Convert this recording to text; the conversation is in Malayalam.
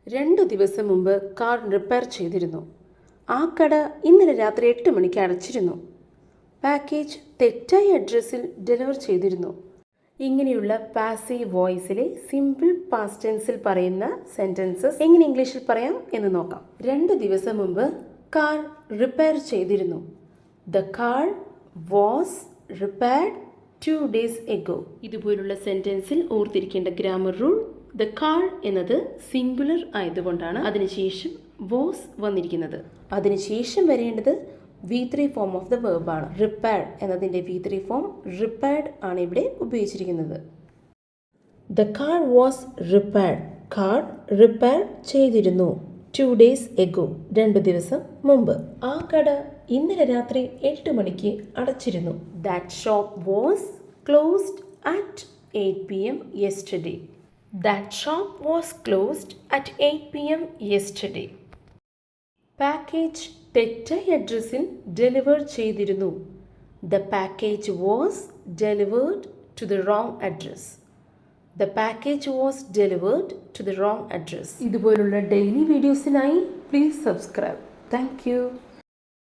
2 ദിവസം മുമ്പ് കാർ റിപ്പയർ ചെയ്തിരുന്നു. ആ കട ഇന്നലെ രാത്രി 8 മണിക്ക് അടച്ചിരുന്നു. പാക്കേജ് തെറ്റായ അഡ്രസ്സിൽ ഡെലിവർ ചെയ്തിരുന്നു. ഇങ്ങനെയുള്ള പാസീവ് വോയിസിലെ സിമ്പിൾ പാസ്റ്റ് ടെൻസിൽ പറയുന്ന സെൻറ്റൻസസ് എങ്ങനെ ഇംഗ്ലീഷിൽ പറയാം എന്ന് നോക്കാം. 2 ദിവസം മുമ്പ് കാർ റിപ്പയർ ചെയ്തിരുന്നു. The car was repaired 2 days ago. ഇതുപോലുള്ള സെൻറ്റൻസിൽ ഓർത്തിരിക്കേണ്ട ഗ്രാമർ റൂൾ, ദ കാർ എന്നത് സിംഗുലർ ആയതുകൊണ്ടാണ് അതിനുശേഷം വാസ് വന്നിരിക്കുന്നത്. അതിനുശേഷം വരേണ്ടത് V3 ഫോം ഓഫ് ദ വെർബാണ്. റിപ്പയർ എന്നതിൻ്റെ V3 ഫോം റിപ്പയർഡ് ആണ് ഇവിടെ ഉപയോഗിച്ചിരിക്കുന്നത്. The car was repaired. Car repair ചെയ്തിരുന്നു. 2 days ago. 2 ദിവസം മുമ്പ്. ആ കട ഇന്നലെ രാത്രി 8 മണിക്ക് അടച്ചിരുന്നു. That shop was closed at 8 PM yesterday. That shop was closed at 8 PM yesterday. Package തെറ്റായ അഡ്രസ്സിൽ ഡെലിവർ ചെയ്തിരുന്നു. The package was delivered to the wrong address. The package was delivered to the wrong address. ഇതുപോലുള്ള ഡെയിലി വീഡിയോസിനായി പ്ലീസ് സബ്സ്ക്രൈബ്. Thank U.